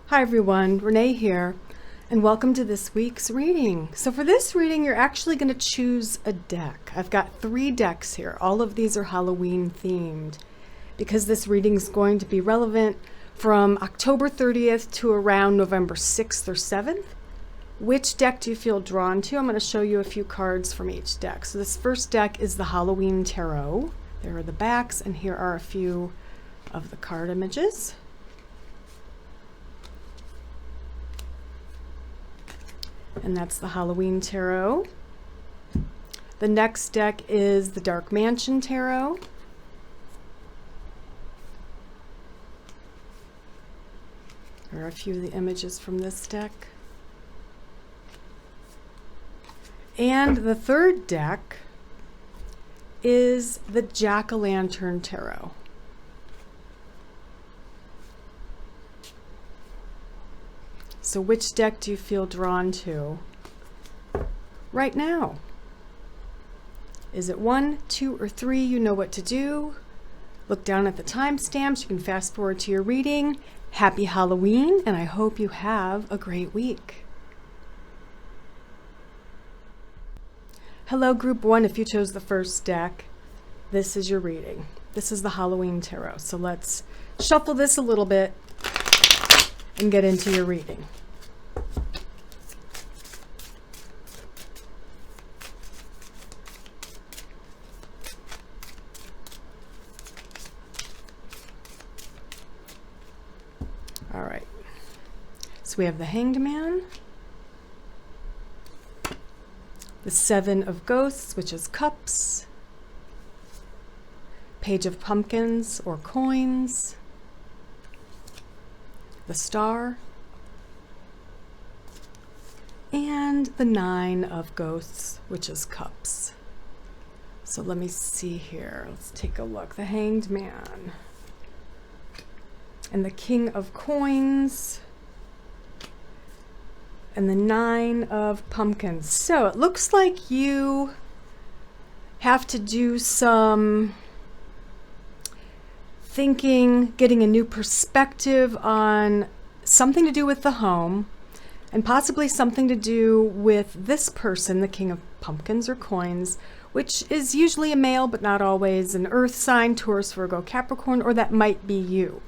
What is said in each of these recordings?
Hi everyone, Renee here, and welcome to this week's reading. So for this reading, you're actually going to choose a deck. I've got 3 decks here. All of these are Halloween themed because this reading is going to be relevant from October 30th to around November 6th or 7th. Which deck do you feel drawn to? I'm going to show you a few cards from each deck. So this first deck is the Halloween Tarot. There are the backs, and here are a few of the card images. And that's the Halloween Tarot. The next deck is the Dark Mansion Tarot. There are a few of the images from this deck. And the third deck is the Jack-o'-lantern Tarot. So which deck do you feel drawn to right now? Is it 1, 2, or 3? You know what to do. Look down at the timestamps. You can fast forward to your reading. Happy Halloween, and I hope you have a great week. Hello, Group 1. If you chose the first deck, this is your reading. This is the Halloween Tarot. So let's shuffle this a little bit and get into your reading. All right. So we have the Hanged Man, the 7 of Ghosts, which is Cups, Page of Pumpkins or Coins, the Star, and the 9 of Ghosts, which is Cups. So let me see here. Let's take a look. The Hanged Man and the King of Coins and the 9 of Pumpkins. So it looks like you have to do some thinking, getting a new perspective on something to do with the home, and possibly something to do with this person, the King of Pumpkins or Coins, which is usually a male but not always, an earth sign, Taurus, Virgo, Capricorn, or that might be you.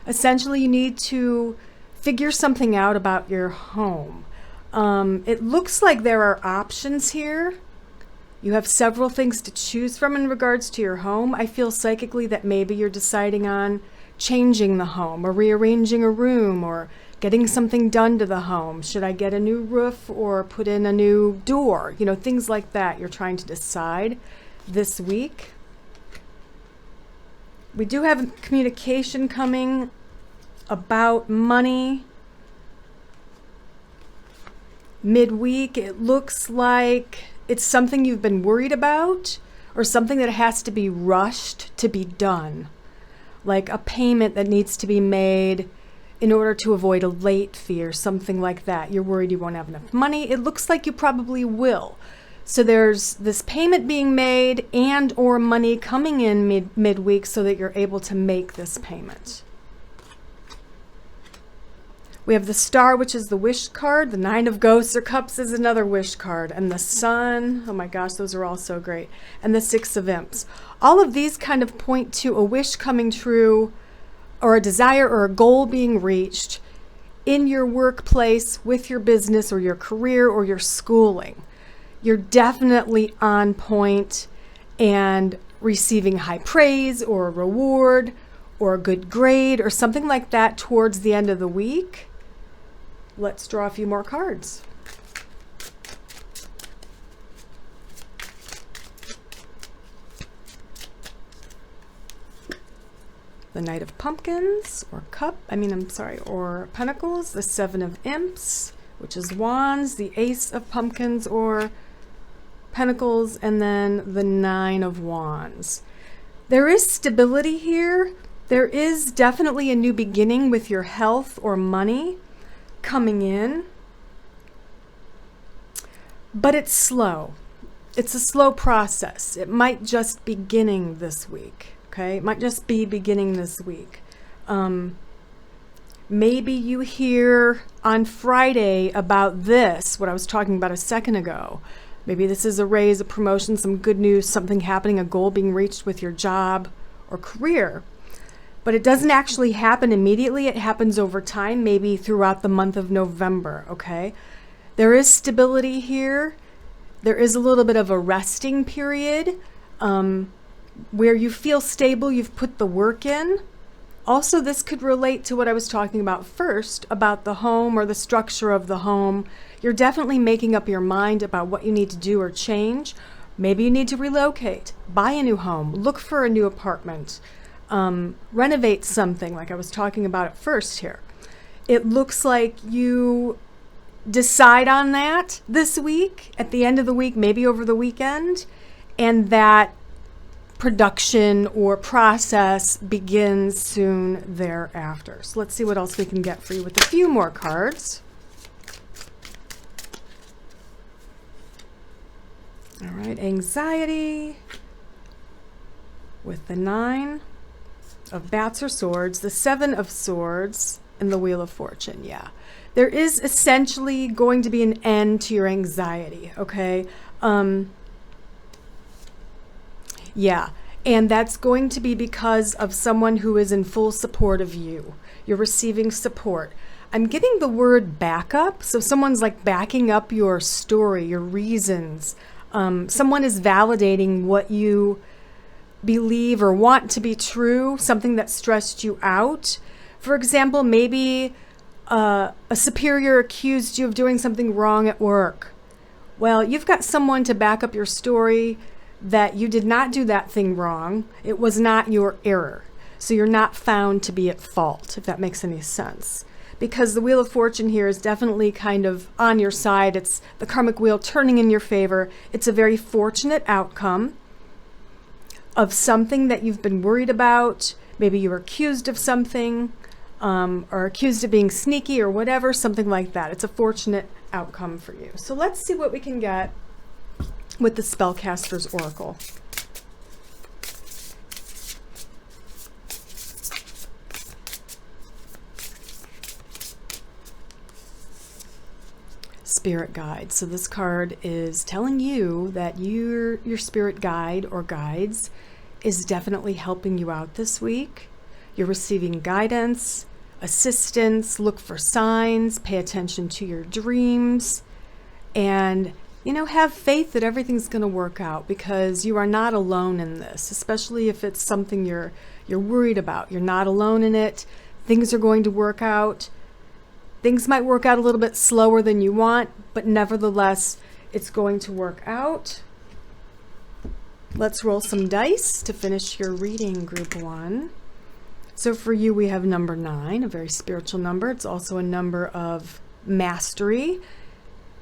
Essentially, you need to figure something out about your home. It looks like there are options here. You have several things to choose from in regards to your home. I feel psychically that maybe you're deciding on changing the home or rearranging a room or getting something done to the home. Should I get a new roof or put in a new door? You know, things like that you're trying to decide this week. We do have communication coming about money. Midweek, it looks like it's something you've been worried about or something that has to be rushed to be done. Like a payment that needs to be made in order to avoid a late fee or something like that. You're worried you won't have enough money. It looks like you probably will. So there's this payment being made and or money coming in midweek so that you're able to make this payment. We have the Star, which is the wish card. The 9 of Ghosts or Cups is another wish card. And the Sun, oh my gosh, those are all so great. And the 6 of Imps. All of these kind of point to a wish coming true or a desire or a goal being reached in your workplace, with your business or your career or your schooling. You're definitely on point and receiving high praise or a reward or a good grade or something like that towards the end of the week. Let's draw a few more cards. The Knight of Pumpkins or or Pentacles, the 7 of Imps, which is Wands, the Ace of Pumpkins or Pentacles, and then the 9 of Wands. There is stability here. There is definitely a new beginning with your health or money coming in, but it's slow. It's a slow process. It might just be beginning this week. Okay, it might just be beginning this week. Maybe you hear on Friday about this, what I was talking about a second ago. Maybe this is a raise, a promotion, some good news, something happening, a goal being reached with your job or career. But it doesn't actually happen immediately. It happens over time, maybe throughout the month of November, okay? There is stability here. There is a little bit of a resting period where you feel stable, you've put the work in. Also, this could relate to what I was talking about first, about the home or the structure of the home. You're definitely making up your mind about what you need to do or change. Maybe you need to relocate, buy a new home, look for a new apartment, renovate something like I was talking about at first here. It looks like you decide on that this week, at the end of the week, maybe over the weekend, and that production or process begins soon thereafter. So let's see what else we can get for you with a few more cards. All right, anxiety with the 9 of bats or swords, the 7 of swords, and the Wheel of Fortune. Yeah, there is essentially going to be an end to your anxiety, okay? Yeah, and that's going to be because of someone who is in full support of you. You're receiving support. I'm getting the word backup, so someone's like backing up your story, your reasons. Someone is validating what you believe or want to be true, something that stressed you out. For example, maybe a superior accused you of doing something wrong at work. Well, you've got someone to back up your story that you did not do that thing wrong. It was not your error. So you're not found to be at fault, if that makes any sense. Because the Wheel of Fortune here is definitely kind of on your side. It's the karmic wheel turning in your favor. It's a very fortunate outcome of something that you've been worried about. Maybe you were accused of something, or accused of being sneaky or whatever, something like that. It's a fortunate outcome for you. So let's see what we can get with the Spellcaster's Oracle. Spirit guide. So this card is telling you that your spirit guide or guides is definitely helping you out this week. You're receiving guidance, assistance, look for signs, pay attention to your dreams, and have faith that everything's going to work out, because you are not alone in this, especially if it's something you're worried about. You're not alone in it. Things are going to work out. Things might work out a little bit slower than you want, but nevertheless, it's going to work out. Let's roll some dice to finish your reading, Group 1. So for you, we have number 9, a very spiritual number. It's also a number of mastery.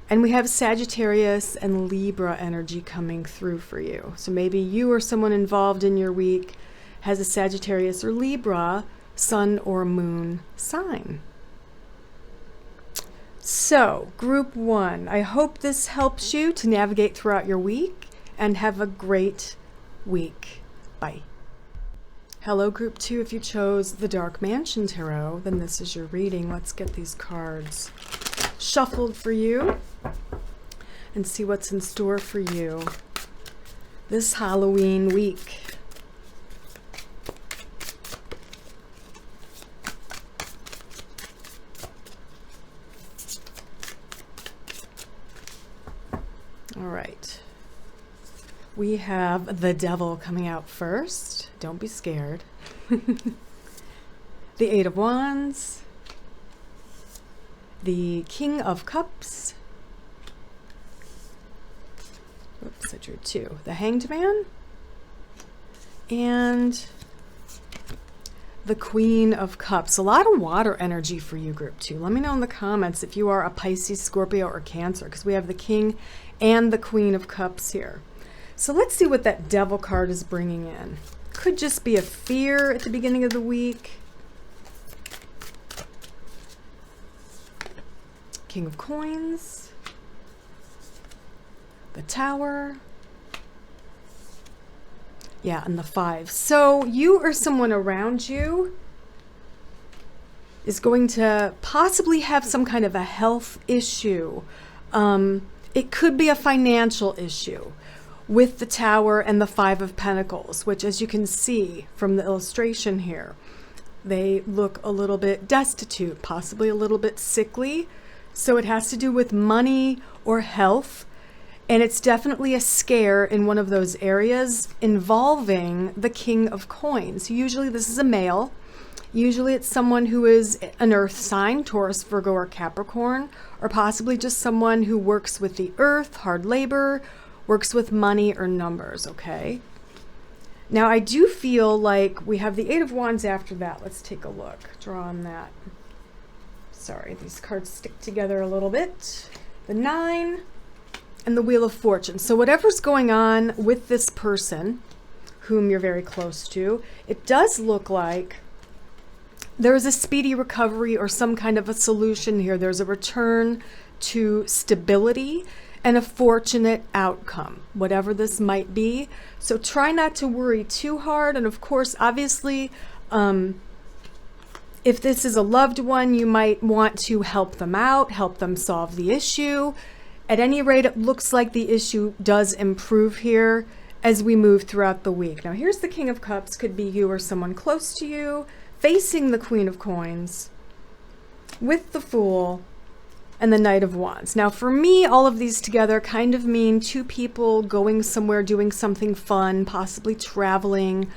And we have Sagittarius and Libra energy coming through for you. So maybe you or someone involved in your week has a Sagittarius or Libra sun or moon sign. So, Group 1, I hope this helps you to navigate throughout your week, and have a great week. Bye. Hello, Group 2. If you chose the Dark Mansion Tarot, then this is your reading. Let's get these cards shuffled for you and see what's in store for you this Halloween week. All right. We have the Devil coming out first. Don't be scared. The 8 of Wands. The King of Cups. Oops, I drew 2. The Hanged Man. And the Queen of Cups. A lot of water energy for you, Group 2. Let me know in the comments if you are a Pisces, Scorpio, or Cancer, because we have the King and the Queen of Cups here. So let's see what that Devil card is bringing in. Could just be a fear at the beginning of the week. King of Coins. The Tower. Yeah, and the 5. So you or someone around you is going to possibly have some kind of a health issue. It could be a financial issue with the Tower and the Five of Pentacles, which, as you can see from the illustration here, they look a little bit destitute, possibly a little bit sickly. So it has to do with money or health. And it's definitely a scare in one of those areas involving the King of Coins. Usually this is a male. Usually it's someone who is an earth sign, Taurus, Virgo, or Capricorn, or possibly just someone who works with the earth, hard labor, works with money or numbers, okay? Now I do feel like we have the Eight of Wands after that. Let's take a look. Draw on that. Sorry, these cards stick together a little bit. The Nine and the Wheel of Fortune. So whatever's going on with this person, whom you're very close to, it does look like there is a speedy recovery or some kind of a solution here. There's a return to stability and a fortunate outcome, whatever this might be. So try not to worry too hard. And of course, obviously, if this is a loved one, you might want to help them out, help them solve the issue. At any rate, it looks like the issue does improve here as we move throughout the week. Now, here's the King of Cups. Could be you or someone close to you, facing the Queen of Coins with the Fool and the Knight of Wands. Now, for me, all of these together kind of mean two people going somewhere, doing something fun, possibly traveling,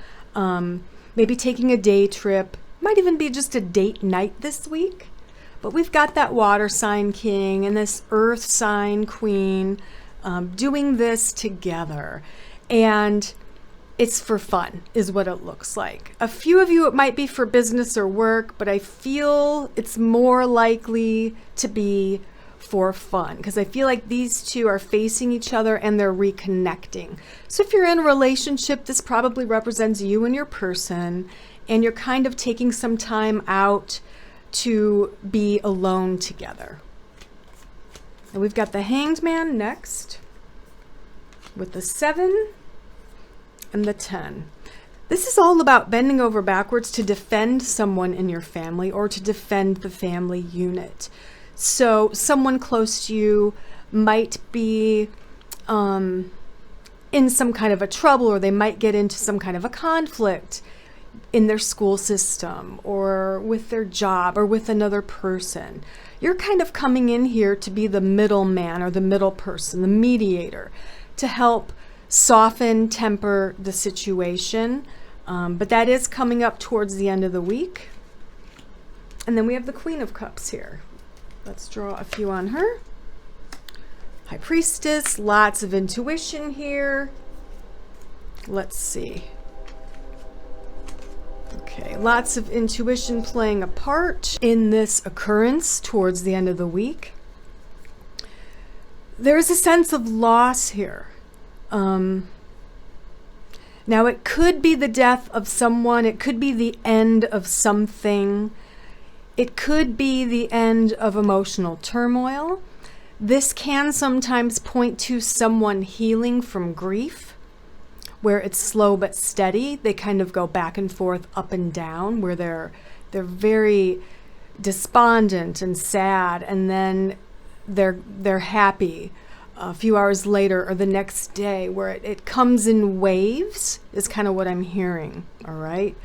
maybe taking a day trip. Might even be just a date night this week. But we've got that water sign king and this earth sign queen doing this together. And it's for fun is what it looks like. A few of you, it might be for business or work, but I feel it's more likely to be for fun because I feel like these two are facing each other and they're reconnecting. So if you're in a relationship, this probably represents you and your person, and you're kind of taking some time out to be alone together. And we've got the Hanged Man next with the 7 and the 10. This is all about bending over backwards to defend someone in your family or to defend the family unit. So someone close to you might be in some kind of a trouble, or they might get into some kind of a conflict in their school system or with their job or with another person. You're kind of coming in here to be the middleman or the middle person, the mediator, to help soften, temper the situation. But that is coming up towards the end of the week. And then we have the Queen of Cups here. Let's draw a few on her. High Priestess, lots of intuition here. Let's see. Okay, lots of intuition playing a part in this occurrence towards the end of the week. There is a sense of loss here. Now, it could be the death of someone. It could be the end of something. It could be the end of emotional turmoil. This can sometimes point to someone healing from grief, where it's slow but steady. They kind of go back and forth, up and down, where they're very despondent and sad, and then they're happy a few hours later or the next day, where it comes in waves is kind of what I'm hearing. All right.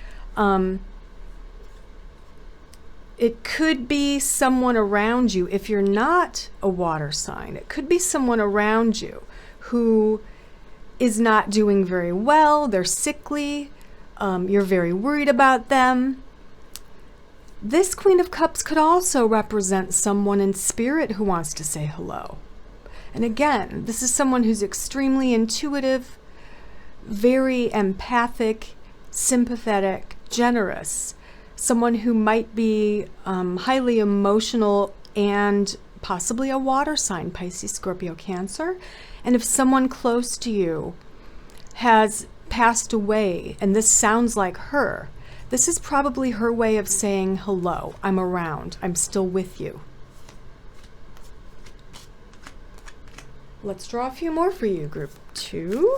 It could be someone around you. If you're not a water sign, it could be someone around you who is not doing very well. They're sickly. You're very worried about them. This Queen of Cups could also represent someone in spirit who wants to say hello. And again, this is someone who's extremely intuitive, very empathic, sympathetic, generous. Someone who might be highly emotional and possibly a water sign, Pisces, Scorpio, Cancer. And if someone close to you has passed away, and this sounds like her, this is probably her way of saying, hello, I'm around, I'm still with you. Let's draw a few more for you, group 2.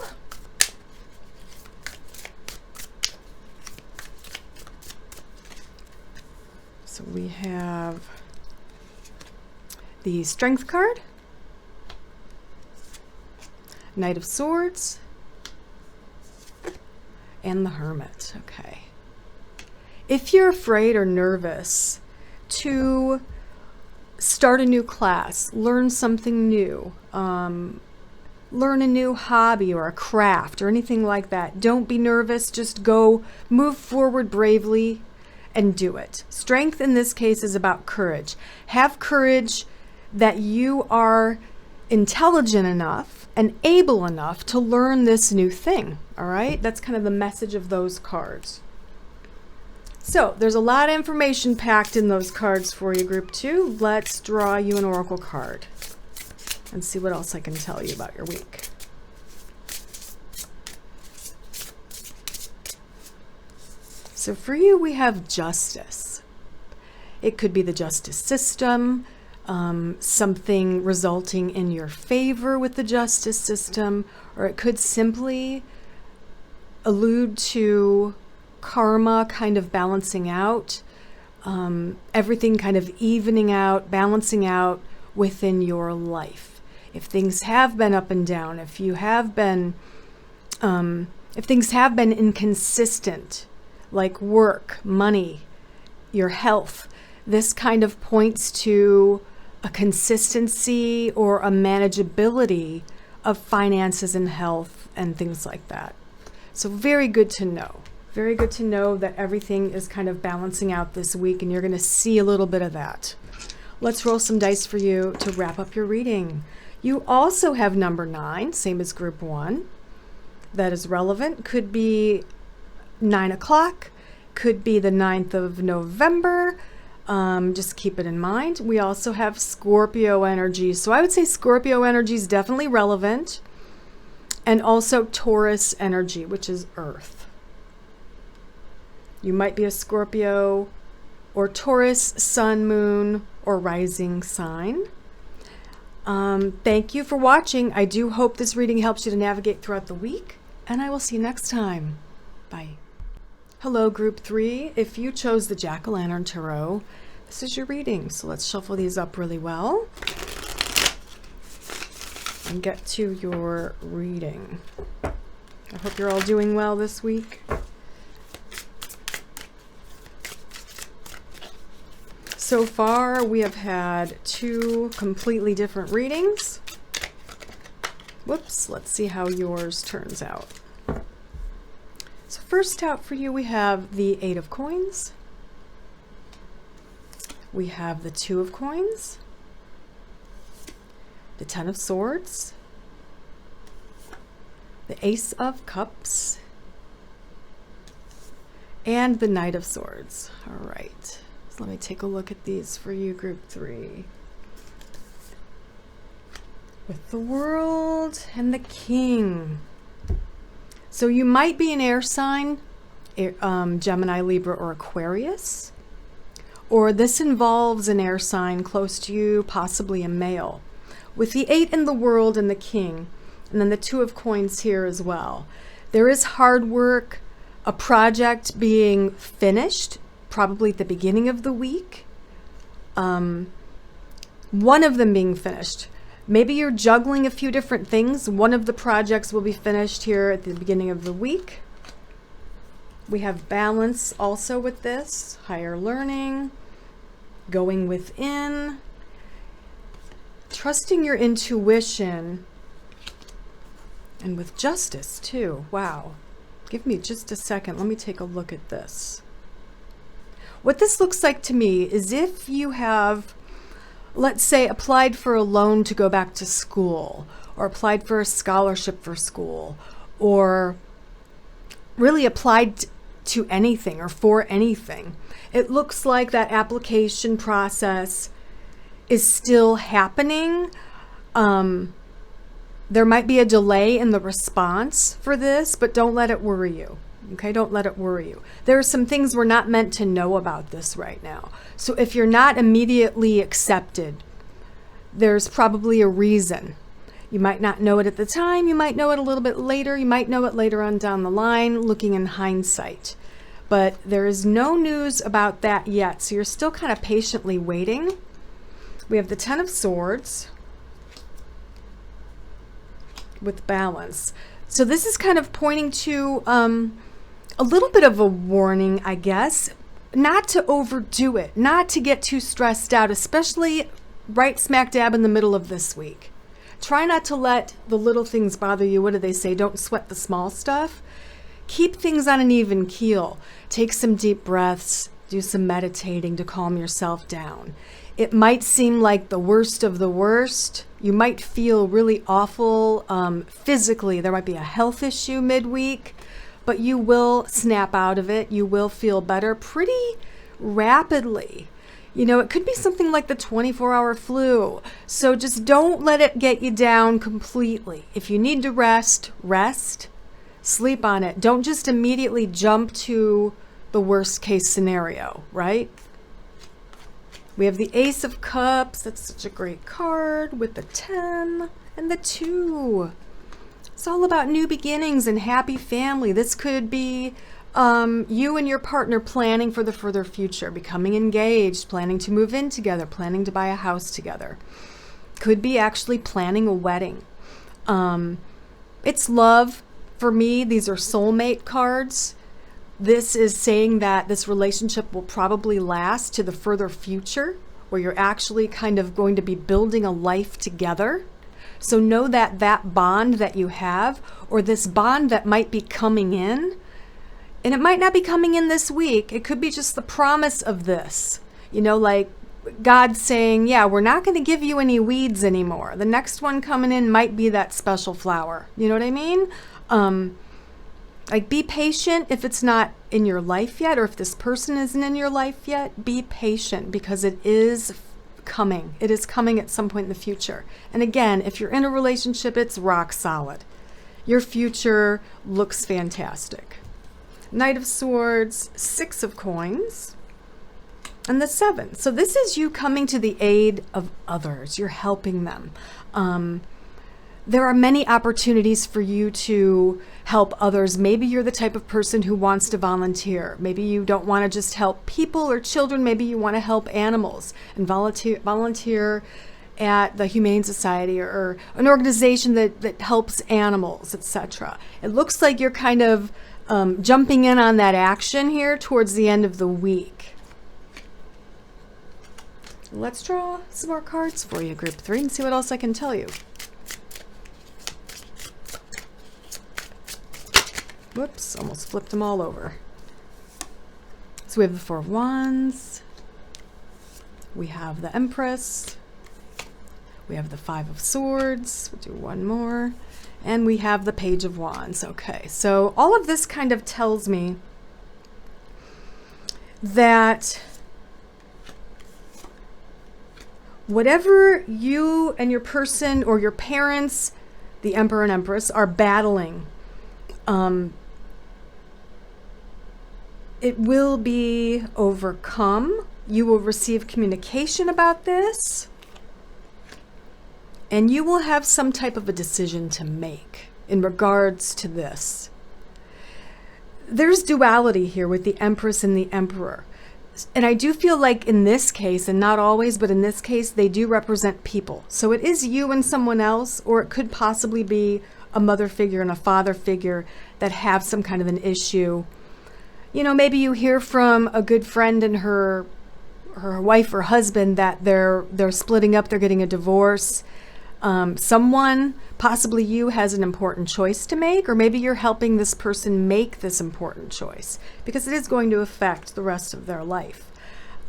So So we have the Strength card, Knight of Swords, and the Hermit. Okay. If you're afraid or nervous to start a new class, learn something new, learn a new hobby or a craft or anything like that, don't be nervous. Just go, move forward bravely and do it. Strength in this case is about courage. Have courage that you are intelligent enough and able enough to learn this new thing. All right? That's kind of the message of those cards. So there's a lot of information packed in those cards for you, Group 2. Let's draw you an oracle card and see what else I can tell you about your week. So for you, we have justice. It could be the justice system, something resulting in your favor with the justice system, or it could simply allude to karma kind of balancing out, everything kind of evening out, balancing out within your life. If things have been up and down, if things have been inconsistent, like work, money, your health, this kind of points to a consistency or a manageability of finances and health and things like that. So very good to know. Very good to know that everything is kind of balancing out this week, and you're going to see a little bit of that. Let's roll some dice for you to wrap up your reading. You also have number 9, same as Group 1. That is relevant. Could be 9 o'clock. Could be the 9th of November. Just keep it in mind. We also have Scorpio energy. So I would say Scorpio energy is definitely relevant. And also Taurus energy, which is Earth. You might be a Scorpio or Taurus, Sun, Moon, or Rising sign. Thank you for watching. I do hope this reading helps you to navigate throughout the week, and I will see you next time. Bye. Hello, Group 3. If you chose the Jack-o'-lantern Tarot, this is your reading. So let's shuffle these up really well and get to your reading. I hope you're all doing well this week. So far, we have had 2 completely different readings. Whoops, let's see how yours turns out. So first out for you, we have the 8 of Coins. We have the 2 of Coins, the 10 of Swords, the Ace of Cups, and the Knight of Swords. All right. Let me take a look at these for you, Group 3. With the World and the King. So you might be an air sign, Gemini, Libra, or Aquarius. Or this involves an air sign close to you, possibly a male. With the 8 in the World and the King, and then the 2 of Coins here as well. There is hard work, a project being finished, probably at the beginning of the week. One of them being finished. Maybe you're juggling a few different things. One of the projects will be finished here at the beginning of the week. We have balance also with this. Higher learning, going within, trusting your intuition, and with justice too. Wow. Give me just a second. Let me take a look at this. What this looks like to me is if you have, let's say, applied for a loan to go back to school, or applied for a scholarship for school, or really applied to anything or for anything, it looks like that application process is still happening. There might be a delay in the response for this, but don't let it worry you. Okay, don't let it worry you. There are some things we're not meant to know about this right now. So if you're not immediately accepted, there's probably a reason. You might not know it at the time. You might know it a little bit later. You might know it later on down the line, looking in hindsight. but there is no news about that yet. So you're still kind of patiently waiting. We have the Ten of Swords with balance. So this is kind of pointing to a little bit of a warning, I guess, not to overdo it, not to get too stressed out, especially right smack dab in the middle of this week. Try not to let the little things bother you. What do they say? Don't sweat the small stuff. Keep things on an even keel. Take some deep breaths. Do some meditating to calm yourself down. It might seem like the worst of the worst. You might feel really awful physically. There might be a health issue midweek, but you will snap out of it. You will feel better pretty rapidly. You know, it could be something like the 24-hour flu. So just don't let it get you down completely. If you need to rest, rest. Sleep on it. Don't just immediately jump to the worst case scenario, right? We have the Ace of Cups. That's such a great card with the 10 and the 2. It's all about new beginnings and happy family. This could be you and your partner planning for the further future, becoming engaged, planning to move in together, planning to buy a house together. Could be actually planning a wedding. It's love. For me, these are soulmate cards. This is saying that this relationship will probably last to the further future, where you're actually kind of going to be building a life together. So know that that bond that you have, or this bond that might be coming in, and it might not be coming in this week. It could be just the promise of this. You know, like God saying, yeah, we're not going to give you any weeds anymore. The next one coming in might be that special flower. You know what I mean? Like, be patient if it's not in your life yet, or if this person isn't in your life yet. Be patient, because it is coming. It is coming at some point in the future. And again, if you're in a relationship, it's rock solid. Your future looks fantastic. Knight of Swords, 6 of Coins, and the 7. So this is you coming to the aid of others. You're helping them. There are many opportunities for you to help others. Maybe you're the type of person who wants to volunteer. Maybe you don't want to just help people or children. Maybe you want to help animals and volunteer at the Humane Society or an organization that helps animals, etc. It looks like you're kind of jumping in on that action here towards the end of the week. Let's draw some more cards for you, Group 3, and see what else I can tell you. Whoops, almost flipped them all over. So we have the 4 of Wands. We have the Empress. We have the 5 of Swords. We'll do one more. And we have the Page of Wands. Okay, so all of this kind of tells me that whatever you and your person or your parents, the Emperor and Empress, are battling, it will be overcome. You will receive communication about this, and you will have some type of a decision to make in regards to this. There's duality here with the Empress and the Emperor. And I do feel like in this case, and not always, but in this case, they do represent people. So it is you and someone else, or it could possibly be a mother figure and a father figure that have some kind of an issue. You know, maybe you hear from a good friend and her wife or husband that they're splitting up, they're getting a divorce. Someone, possibly you, has an important choice to make, or maybe you're helping this person make this important choice, because it is going to affect the rest of their life.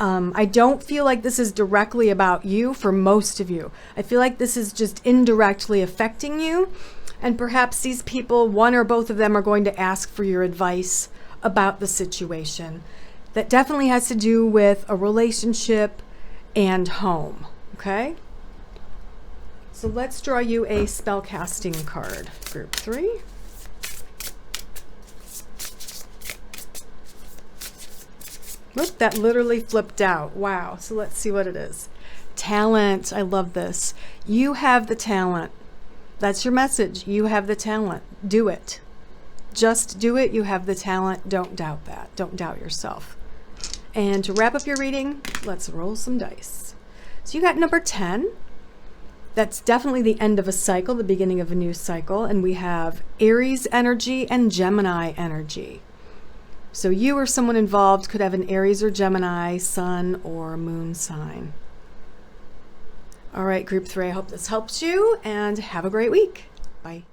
I don't feel like this is directly about you for most of you. I feel like this is just indirectly affecting you, and perhaps these people, one or both of them, are going to ask for your advice about the situation. That definitely has to do with a relationship and home, okay? So let's draw you a spellcasting card, Group 3. Look, that literally flipped out. Wow. So let's see what it is. Talent. I love this. You have the talent. That's your message. You have the talent. Do it. Just do it. You have the talent. Don't doubt that. Don't doubt yourself. And to wrap up your reading, let's roll some dice. So you got number 10. That's definitely the end of a cycle, the beginning of a new cycle. And we have Aries energy and Gemini energy. So you or someone involved could have an Aries or Gemini sun or moon sign. All right, group 3, I hope this helps you, and have a great week. Bye.